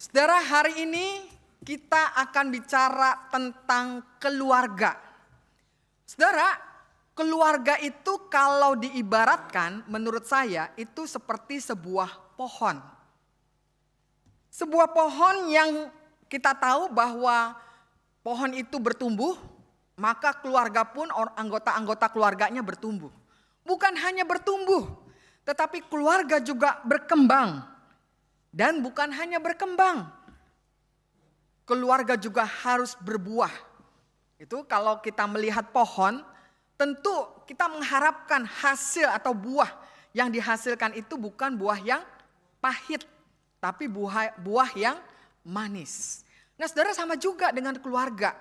Saudara, hari ini kita akan bicara tentang keluarga. Saudara, keluarga itu kalau diibaratkan menurut saya itu seperti sebuah pohon. Sebuah pohon yang kita tahu bahwa pohon itu bertumbuh, maka keluarga pun anggota-anggota keluarganya bertumbuh. Bukan hanya bertumbuh, tetapi keluarga juga berkembang. Dan bukan hanya berkembang, keluarga juga harus berbuah. Itu kalau kita melihat pohon, tentu kita mengharapkan hasil atau buah yang dihasilkan itu bukan buah yang pahit, tapi buah yang manis. Nah, saudara, sama juga dengan keluarga.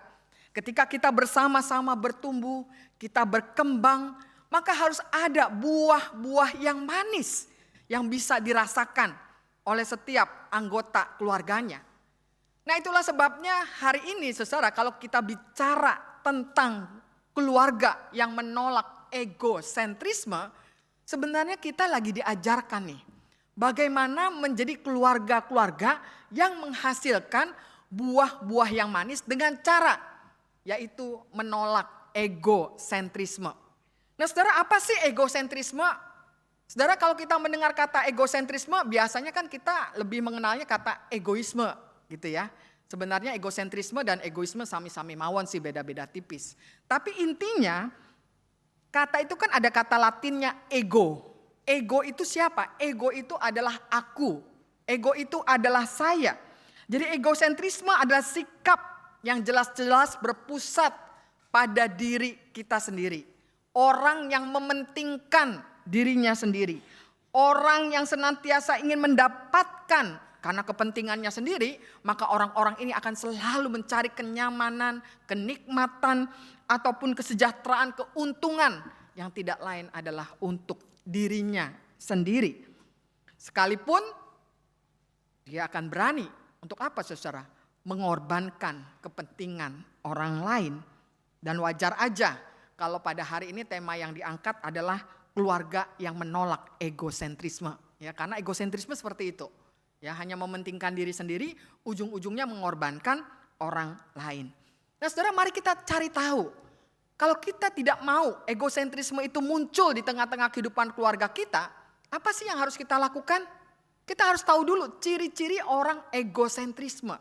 Ketika kita bersama-sama bertumbuh, kita berkembang, maka harus ada buah-buah yang manis yang bisa dirasakan oleh setiap anggota keluarganya. Nah, itulah sebabnya hari ini saudara, kalau kita bicara tentang keluarga yang menolak egosentrisme, sebenarnya kita lagi diajarkan nih, bagaimana menjadi keluarga-keluarga yang menghasilkan buah-buah yang manis dengan cara, yaitu menolak egosentrisme. Nah, saudara, apa sih egosentrisme? Saudara, kalau kita mendengar kata egosentrisme, biasanya kan kita lebih mengenalnya kata egoisme gitu ya. Sebenarnya egosentrisme dan egoisme sami-sami mawon sih, beda-beda tipis. Tapi intinya kata itu kan ada kata latinnya ego. Ego itu siapa? Ego itu adalah aku. Ego itu adalah saya. Jadi egosentrisme adalah sikap yang jelas-jelas berpusat pada diri kita sendiri. Orang yang mementingkan dirinya sendiri. Orang yang senantiasa ingin mendapatkan karena kepentingannya sendiri, maka orang-orang ini akan selalu mencari kenyamanan, kenikmatan, ataupun kesejahteraan, keuntungan yang tidak lain adalah untuk dirinya sendiri. Sekalipun dia akan berani untuk apa saudara? Mengorbankan kepentingan orang lain. Dan wajar aja kalau pada hari ini tema yang diangkat adalah keluarga yang menolak egosentrisme, ya, karena egosentrisme seperti itu, ya, hanya mementingkan diri sendiri, ujung-ujungnya mengorbankan orang lain. Nah, saudara, mari kita cari tahu, kalau kita tidak mau egosentrisme itu muncul di tengah-tengah kehidupan keluarga kita, apa sih yang harus kita lakukan? Kita harus tahu dulu ciri-ciri orang egosentrisme.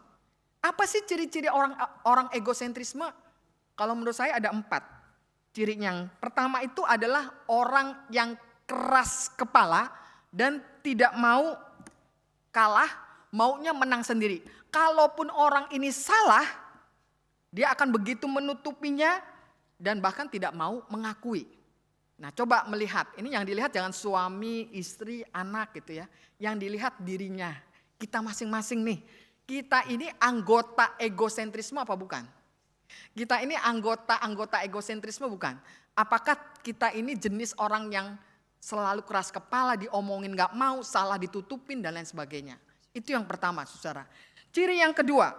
Apa sih ciri-ciri orang egosentrisme? Kalau menurut saya ada 4. Ciri yang pertama itu adalah orang yang keras kepala dan tidak mau kalah, maunya menang sendiri. Kalaupun orang ini salah, dia akan begitu menutupinya dan bahkan tidak mau mengakui. Nah, coba melihat, ini yang dilihat jangan suami, istri, anak gitu ya. Yang dilihat dirinya, kita masing-masing nih. Kita ini anggota egosentrisme apa bukan? Kita ini anggota egosentrisme bukan? Apakah kita ini jenis orang yang selalu keras kepala, diomongin gak mau, salah ditutupin dan lain sebagainya. Itu yang pertama saudara. Ciri yang kedua,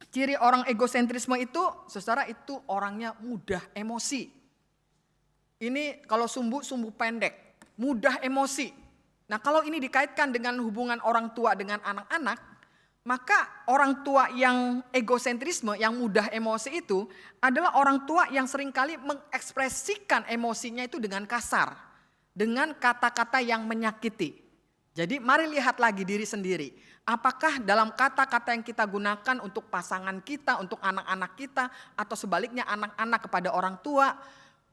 ciri orang egosentrisme itu saudara itu orangnya mudah emosi. Ini kalau sumbu pendek, mudah emosi. Nah, kalau ini dikaitkan dengan hubungan orang tua dengan anak-anak, maka orang tua yang egosentrisme, yang mudah emosi itu adalah orang tua yang seringkali mengekspresikan emosinya itu dengan kasar. Dengan kata-kata yang menyakiti. Jadi mari lihat lagi diri sendiri. Apakah dalam kata-kata yang kita gunakan untuk pasangan kita, untuk anak-anak kita, atau sebaliknya anak-anak kepada orang tua,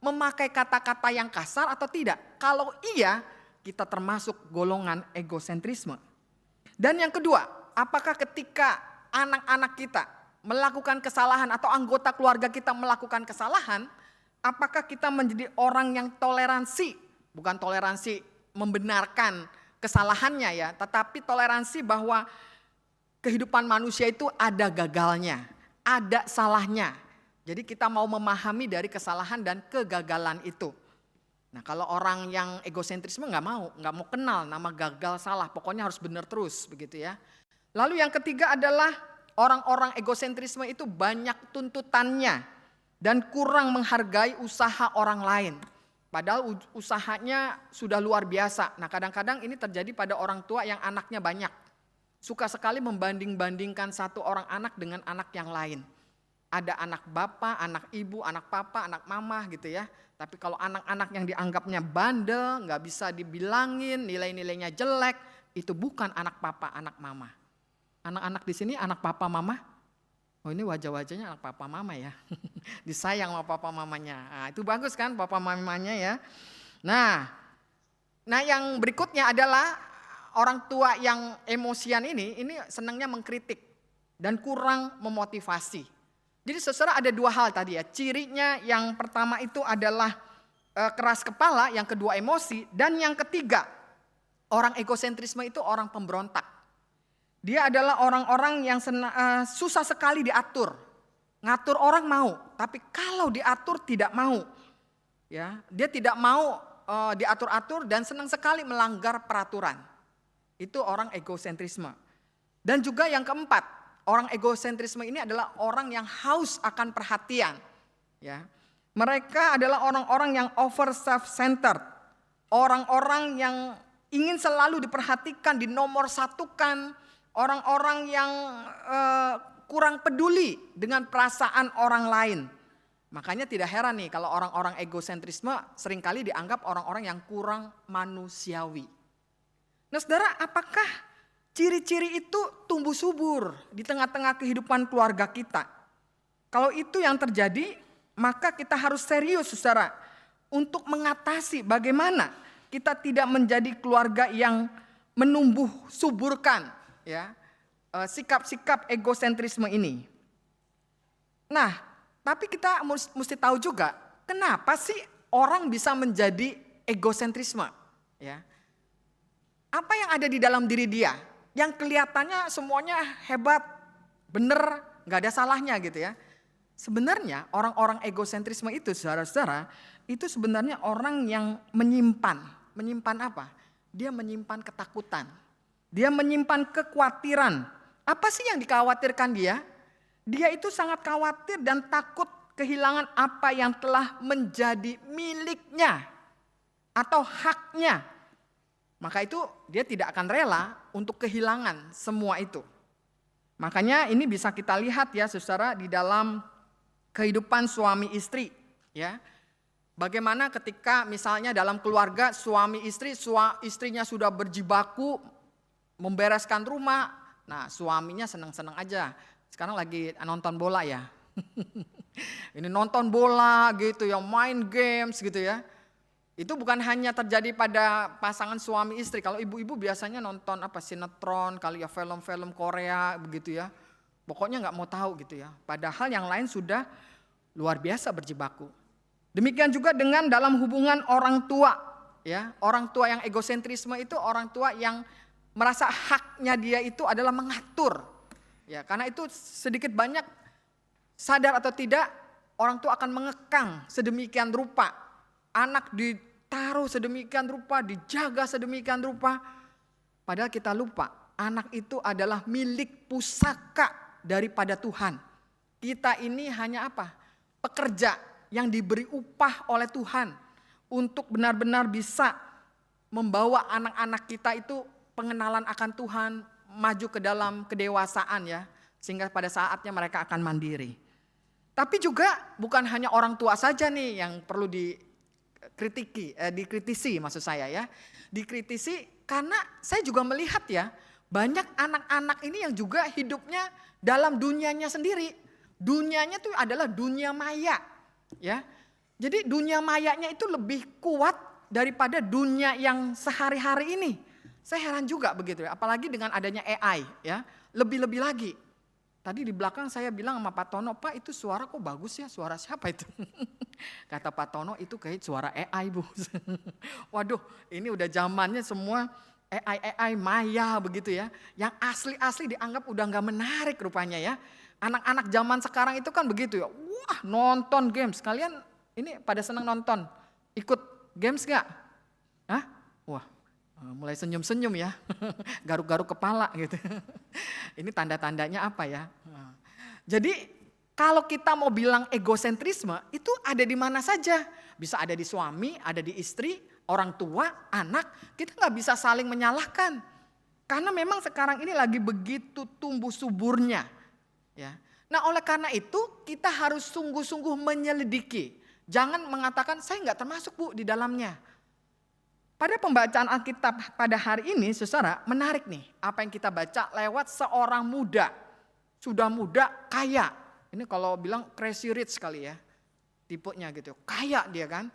memakai kata-kata yang kasar atau tidak? Kalau iya, kita termasuk golongan egosentrisme. Dan yang kedua, apakah ketika anak-anak kita melakukan kesalahan atau anggota keluarga kita melakukan kesalahan, apakah kita menjadi orang yang toleransi? Bukan toleransi membenarkan kesalahannya ya, tetapi toleransi bahwa kehidupan manusia itu ada gagalnya, ada salahnya. Jadi kita mau memahami dari kesalahan dan kegagalan itu. Nah, kalau orang yang egosentrisme nggak mau kenal nama gagal salah, pokoknya harus benar terus begitu ya. Lalu yang ketiga adalah orang-orang egosentrisme itu banyak tuntutannya dan kurang menghargai usaha orang lain. Padahal usahanya sudah luar biasa. Nah, kadang-kadang ini terjadi pada orang tua yang anaknya banyak. suka sekali membanding-bandingkan satu orang anak dengan anak yang lain. Ada anak bapak, anak ibu, anak papa, anak mama gitu ya. Tapi kalau anak-anak yang dianggapnya bandel, nggak bisa dibilangin, nilai-nilainya jelek, itu bukan anak papa, anak mama. Anak-anak di sini anak papa mama. Oh ini wajah-wajahnya anak papa mama ya. Disayang sama papa mamanya. Nah, itu bagus kan papa mamanya ya. Nah yang berikutnya adalah orang tua yang emosian ini senangnya mengkritik dan kurang memotivasi. Jadi saudara ada dua hal tadi ya. Cirinya yang pertama itu adalah keras kepala, yang kedua emosi, dan yang ketiga orang egosentrisme itu orang pemberontak. Dia adalah orang-orang yang susah sekali diatur. Ngatur orang mau, tapi kalau diatur tidak mau. Ya, dia tidak mau diatur-atur dan senang sekali melanggar peraturan. Itu orang egosentrisme. Dan juga yang keempat, orang egosentrisme ini adalah orang yang haus akan perhatian. Ya, mereka adalah orang-orang yang over self-centered. Orang-orang yang ingin selalu diperhatikan, dinomorsatukan. Orang-orang yang kurang peduli dengan perasaan orang lain. Makanya tidak heran nih kalau orang-orang egosentrisme seringkali dianggap orang-orang yang kurang manusiawi. Nah saudara, apakah ciri-ciri itu tumbuh subur di tengah-tengah kehidupan keluarga kita? Kalau itu yang terjadi, maka kita harus serius saudara untuk mengatasi bagaimana kita tidak menjadi keluarga yang menumbuh suburkan ya sikap-sikap egosentrisme ini. Nah, tapi kita mesti tahu juga kenapa sih orang bisa menjadi egosentrisme, ya? Apa yang ada di dalam diri dia? Yang kelihatannya semuanya hebat, benar, nggak ada salahnya gitu ya. Sebenarnya orang-orang egosentrisme itu, saudara-saudara, itu sebenarnya orang yang menyimpan apa? Dia menyimpan ketakutan, dia menyimpan kekhawatiran. Apa sih yang dikhawatirkan dia? Dia itu sangat khawatir dan takut kehilangan apa yang telah menjadi miliknya atau haknya. Maka itu dia tidak akan rela untuk kehilangan semua itu. Makanya ini bisa kita lihat ya saudara di dalam kehidupan suami istri. Ya, bagaimana ketika misalnya dalam keluarga suami istri, istrinya sudah berjibaku membereskan rumah. Nah suaminya senang-senang aja. Sekarang lagi nonton bola ya. Ini nonton bola gitu ya, main games gitu ya. Itu bukan hanya terjadi pada pasangan suami istri. Kalau ibu-ibu biasanya nonton sinetron, kali ya film-film Korea begitu ya. Pokoknya nggak mau tahu gitu ya. Padahal yang lain sudah luar biasa berjibaku. Demikian juga dengan dalam hubungan orang tua. Ya, orang tua yang egosentrisme itu orang tua yang merasa haknya dia itu adalah mengatur. Ya, karena itu sedikit banyak sadar atau tidak orang tua akan mengekang sedemikian rupa. Anak ditaruh sedemikian rupa, dijaga sedemikian rupa. Padahal kita lupa anak itu adalah milik pusaka daripada Tuhan. Kita ini hanya apa? Pekerja yang diberi upah oleh Tuhan untuk benar-benar bisa membawa anak-anak kita itu pengenalan akan Tuhan, maju ke dalam kedewasaan ya, sehingga pada saatnya mereka akan mandiri. Tapi juga bukan hanya orang tua saja nih yang perlu dikritisi maksud saya ya. Dikritisi karena saya juga melihat ya, banyak anak-anak ini yang juga hidupnya dalam dunianya sendiri. Dunianya itu adalah dunia maya ya. Jadi dunia mayanya itu lebih kuat daripada dunia yang sehari-hari ini. Saya heran juga begitu ya, apalagi dengan adanya AI ya, lebih-lebih lagi. Tadi di belakang saya bilang sama Pak Tono, Pak itu suara kok bagus ya, suara siapa itu? Kata Pak Tono itu kayak suara AI Bu. Waduh ini udah zamannya semua AI maya begitu ya. Yang asli-asli dianggap udah gak menarik rupanya ya. Anak-anak zaman sekarang itu kan begitu ya, wah nonton games. Kalian ini pada senang nonton, ikut games gak? Hah? Wah. Mulai senyum-senyum ya, garuk-garuk kepala gitu. Ini tanda-tandanya apa ya? Jadi kalau kita mau bilang egosentrisme itu ada di mana saja. Bisa ada di suami, ada di istri, orang tua, anak. Kita gak bisa saling menyalahkan. Karena memang sekarang ini lagi begitu tumbuh suburnya. Ya. Nah oleh karena itu kita harus sungguh-sungguh menyelidiki. Jangan mengatakan saya nggak termasuk Bu di dalamnya. Pada pembacaan Alkitab pada hari ini saudara menarik nih. Apa yang kita baca lewat seorang muda. Sudah muda kaya. Ini kalau bilang crazy rich kali ya. Tipenya gitu. Kaya dia kan.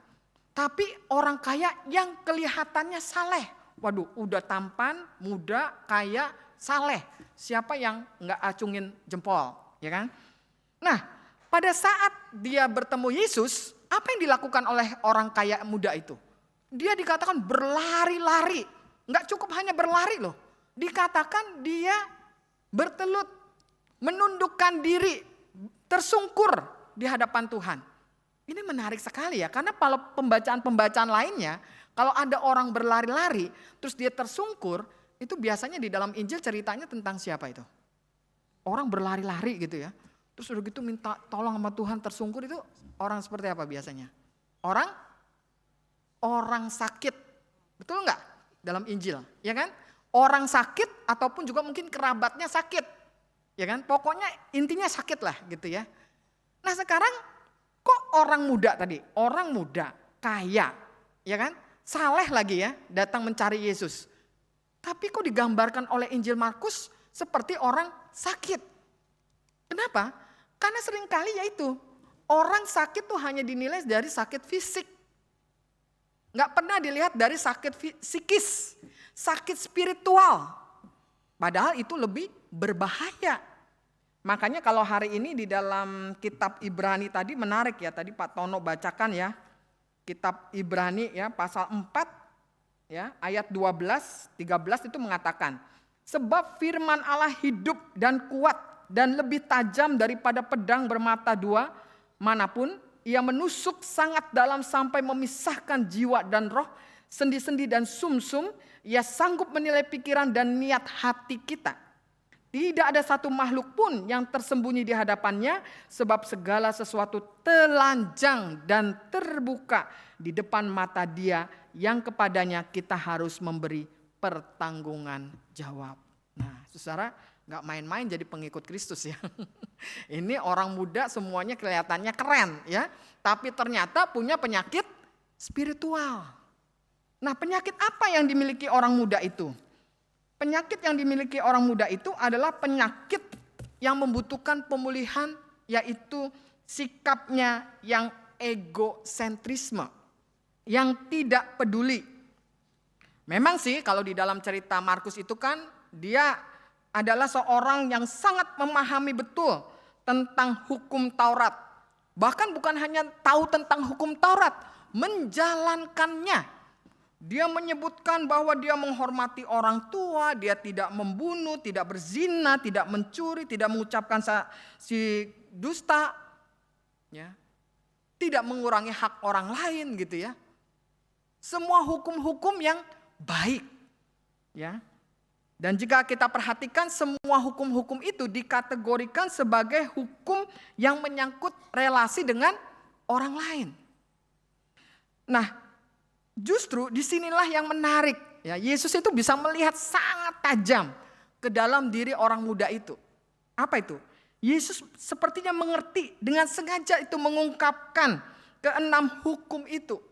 Tapi orang kaya yang kelihatannya saleh. Waduh udah tampan, muda, kaya, saleh. Siapa yang nggak acungin jempol. Ya kan? Nah pada saat dia bertemu Yesus. Apa yang dilakukan oleh orang kaya muda itu? Dia dikatakan berlari-lari. Nggak cukup hanya berlari loh. Dikatakan dia bertelut. Menundukkan diri. Tersungkur di hadapan Tuhan. Ini menarik sekali ya. Karena kalau pembacaan-pembacaan lainnya. Kalau ada orang berlari-lari. Terus dia tersungkur. Itu biasanya di dalam Injil ceritanya tentang siapa itu? Orang berlari-lari gitu ya. Terus udah gitu minta tolong sama Tuhan tersungkur itu. Orang seperti apa biasanya? Orang sakit. Betul nggak? Dalam Injil, ya kan? Orang sakit ataupun juga mungkin kerabatnya sakit. Ya kan? Pokoknya intinya sakit lah gitu ya. Nah sekarang kok orang muda tadi? Orang muda, kaya, ya kan? Saleh lagi ya, datang mencari Yesus. Tapi kok digambarkan oleh Injil Markus seperti orang sakit. Kenapa? Karena seringkali yaitu orang sakit tuh hanya dinilai dari sakit fisik. Nggak pernah dilihat dari sakit psikis, sakit spiritual. Padahal itu lebih berbahaya. Makanya kalau hari ini di dalam kitab Ibrani tadi menarik ya. Tadi Pak Tono bacakan ya. Kitab Ibrani ya pasal 4 ya ayat 12, 13 itu mengatakan. Sebab firman Allah hidup dan kuat dan lebih tajam daripada pedang bermata dua manapun. Ia menusuk sangat dalam sampai memisahkan jiwa dan roh, sendi-sendi dan sumsum. Ia sanggup menilai pikiran dan niat hati kita. Tidak ada satu makhluk pun yang tersembunyi di hadapannya, sebab segala sesuatu telanjang dan terbuka di depan mata Dia yang kepadanya kita harus memberi pertanggungan jawab. Nah, saudara, nggak main-main jadi pengikut Kristus ya. Ini orang muda semuanya kelihatannya keren ya. Tapi ternyata punya penyakit spiritual. Nah penyakit apa yang dimiliki orang muda itu? Penyakit yang dimiliki orang muda itu adalah penyakit yang membutuhkan pemulihan. Yaitu sikapnya yang egosentrisme. Yang tidak peduli. Memang sih kalau di dalam cerita Markus itu kan dia adalah seorang yang sangat memahami betul tentang hukum Taurat. Bahkan bukan hanya tahu tentang hukum Taurat, menjalankannya. Dia menyebutkan bahwa dia menghormati orang tua, dia tidak membunuh, tidak berzina, tidak mencuri, tidak mengucapkan si dusta, ya. Tidak mengurangi hak orang lain gitu ya. Semua hukum-hukum yang baik, ya. Dan jika kita perhatikan semua hukum-hukum itu dikategorikan sebagai hukum yang menyangkut relasi dengan orang lain. Nah, justru disinilah yang menarik. Ya, Yesus itu bisa melihat sangat tajam ke dalam diri orang muda itu. Apa itu? Yesus sepertinya mengerti dengan sengaja itu mengungkapkan keenam hukum itu.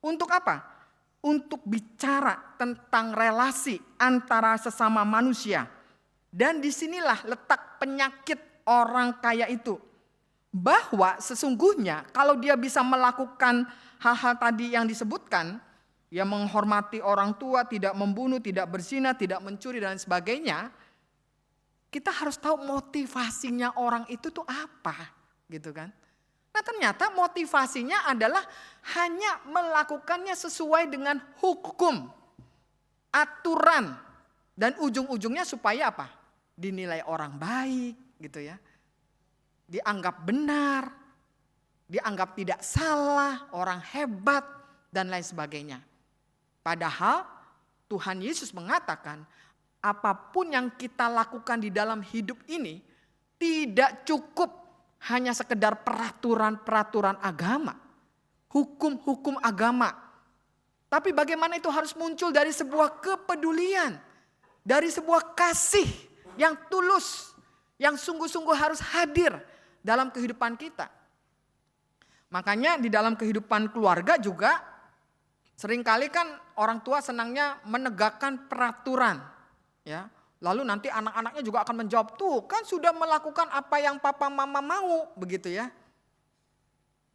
Untuk apa? Untuk bicara tentang relasi antara sesama manusia. Dan disinilah letak penyakit orang kaya itu. Bahwa sesungguhnya kalau dia bisa melakukan hal-hal tadi yang disebutkan. Ya menghormati orang tua, tidak membunuh, tidak berzina, tidak mencuri dan sebagainya. Kita harus tahu motivasinya orang itu tuh apa. Gitu kan. Nah ternyata motivasinya adalah hanya melakukannya sesuai dengan hukum, aturan, dan ujung-ujungnya supaya apa? Dinilai orang baik gitu ya. Dianggap benar, dianggap tidak salah, orang hebat, dan lain sebagainya. Padahal Tuhan Yesus mengatakan apapun yang kita lakukan di dalam hidup ini tidak cukup hanya sekedar peraturan-peraturan agama, hukum-hukum agama. Tapi bagaimana itu harus muncul dari sebuah kepedulian. dari sebuah kasih yang tulus, yang sungguh-sungguh harus hadir dalam kehidupan kita. Makanya di dalam kehidupan keluarga juga seringkali kan orang tua senangnya menegakkan peraturan, ya. Lalu nanti anak-anaknya juga akan menjawab, tuh kan sudah melakukan apa yang papa mama mau, begitu ya.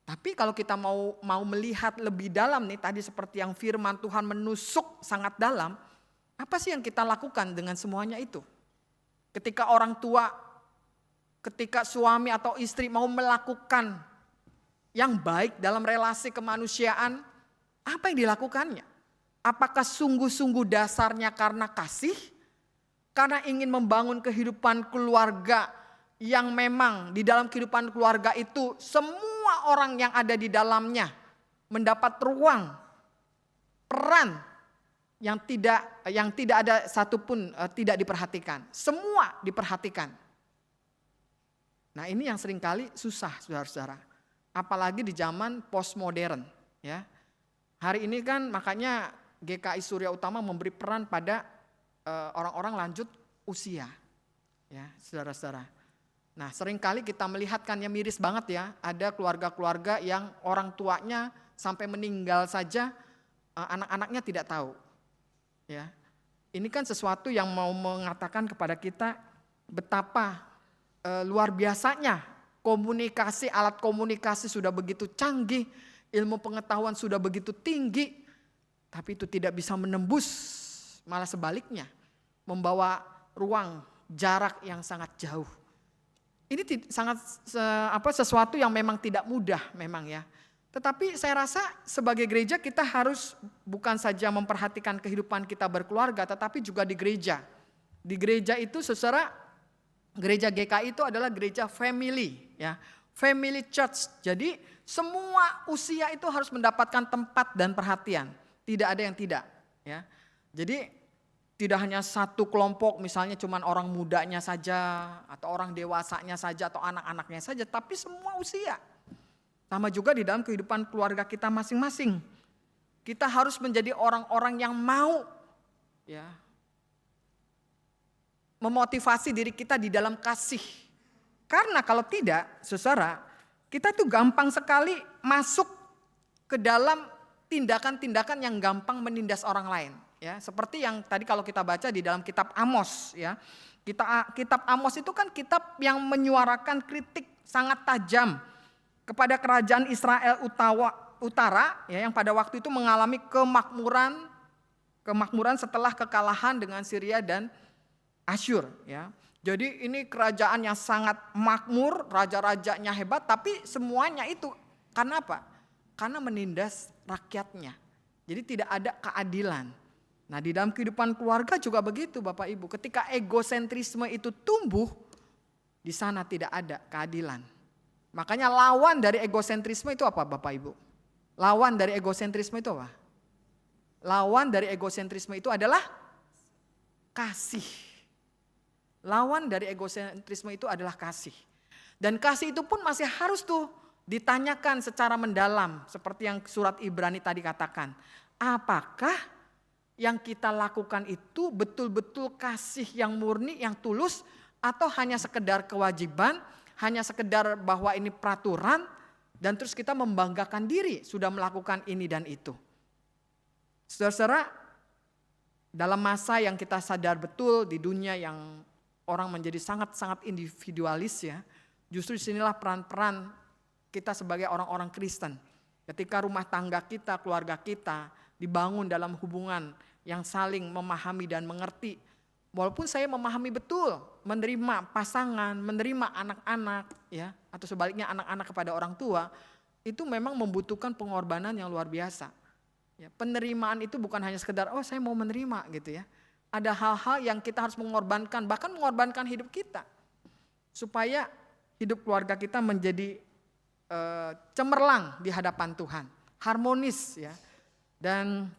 Tapi kalau kita mau melihat lebih dalam nih, tadi seperti yang firman Tuhan menusuk sangat dalam, apa sih yang kita lakukan dengan semuanya itu? Ketika orang tua, ketika suami atau istri mau melakukan yang baik dalam relasi kemanusiaan, apa yang dilakukannya? Apakah sungguh-sungguh dasarnya karena kasih? Karena ingin membangun kehidupan keluarga yang memang di dalam kehidupan keluarga itu semua orang yang ada di dalamnya mendapat ruang, peran yang tidak ada satupun tidak diperhatikan. Semua diperhatikan. Nah ini yang seringkali susah saudara-saudara. Apalagi di zaman postmodern, ya. Hari ini kan makanya GKI Surya Utama memberi peran pada orang-orang lanjut usia, ya, saudara-saudara. Nah, seringkali kita melihat kan yang miris banget ya, ada keluarga-keluarga yang orang tuanya sampai meninggal saja anak-anaknya tidak tahu, ya. Ini kan sesuatu yang mau mengatakan kepada kita betapa luar biasanya. Komunikasi, alat komunikasi sudah begitu canggih, ilmu pengetahuan sudah begitu tinggi, tapi itu tidak bisa menembus, malah sebaliknya, membawa ruang jarak yang sangat jauh. Ini sangat sesuatu yang memang tidak mudah memang ya. Tetapi saya rasa sebagai gereja kita harus bukan saja memperhatikan kehidupan kita berkeluarga, tetapi juga di gereja. Di gereja itu secara gereja GKI itu adalah gereja family, ya, family church. Jadi semua usia itu harus mendapatkan tempat dan perhatian. Tidak ada yang tidak, ya. Jadi tidak hanya satu kelompok, misalnya cuma orang mudanya saja, atau orang dewasanya saja, atau anak-anaknya saja, tapi semua usia. Sama juga di dalam kehidupan keluarga kita masing-masing. Kita harus menjadi orang-orang yang mau, ya, memotivasi diri kita di dalam kasih. Karena kalau tidak, saudara, kita tuh gampang sekali masuk ke dalam tindakan-tindakan yang gampang menindas orang lain. Ya, seperti yang tadi kalau kita baca di dalam kitab Amos, ya. Kitab Amos itu kan kitab yang menyuarakan kritik sangat tajam kepada kerajaan Israel Utara, ya, yang pada waktu itu mengalami kemakmuran setelah kekalahan dengan Syria dan Asyur, ya. Jadi ini kerajaan yang sangat makmur, raja-rajanya hebat, tapi semuanya itu karena apa? Karena menindas rakyatnya. Jadi tidak ada keadilan. Nah, di dalam kehidupan keluarga juga begitu Bapak Ibu. Ketika egosentrisme itu tumbuh, di sana tidak ada keadilan. Makanya lawan dari egosentrisme itu apa Bapak Ibu? Lawan dari egosentrisme itu apa? Lawan dari egosentrisme itu adalah kasih. Lawan dari egosentrisme itu adalah kasih. Dan kasih itu pun masih harus tuh ditanyakan secara mendalam. Seperti yang surat Ibrani tadi katakan. Apakah yang kita lakukan itu betul-betul kasih yang murni, yang tulus. Atau hanya sekedar kewajiban, hanya sekedar bahwa ini peraturan. Dan terus kita membanggakan diri sudah melakukan ini dan itu. Saudara-saudara, dalam masa yang kita sadar betul di dunia yang orang menjadi sangat-sangat individualis ya. Justru disinilah peran-peran kita sebagai orang-orang Kristen. Ketika rumah tangga kita, keluarga kita dibangun dalam hubungan yang saling memahami dan mengerti. Walaupun saya memahami betul, menerima pasangan, menerima anak-anak ya, atau sebaliknya anak-anak kepada orang tua, itu memang membutuhkan pengorbanan yang luar biasa. Ya, penerimaan itu bukan hanya sekedar oh saya mau menerima gitu ya. Ada hal-hal yang kita harus mengorbankan, bahkan mengorbankan hidup kita. Supaya hidup keluarga kita menjadi cemerlang di hadapan Tuhan. Harmonis ya. Dan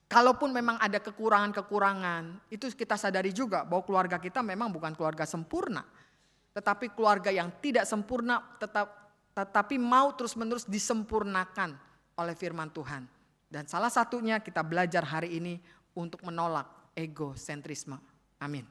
kalaupun memang ada kekurangan-kekurangan, itu kita sadari juga bahwa keluarga kita memang bukan keluarga sempurna. Tetapi keluarga yang tidak sempurna tetapi mau terus-menerus disempurnakan oleh firman Tuhan. Dan salah satunya kita belajar hari ini untuk menolak egosentrisme. Amin.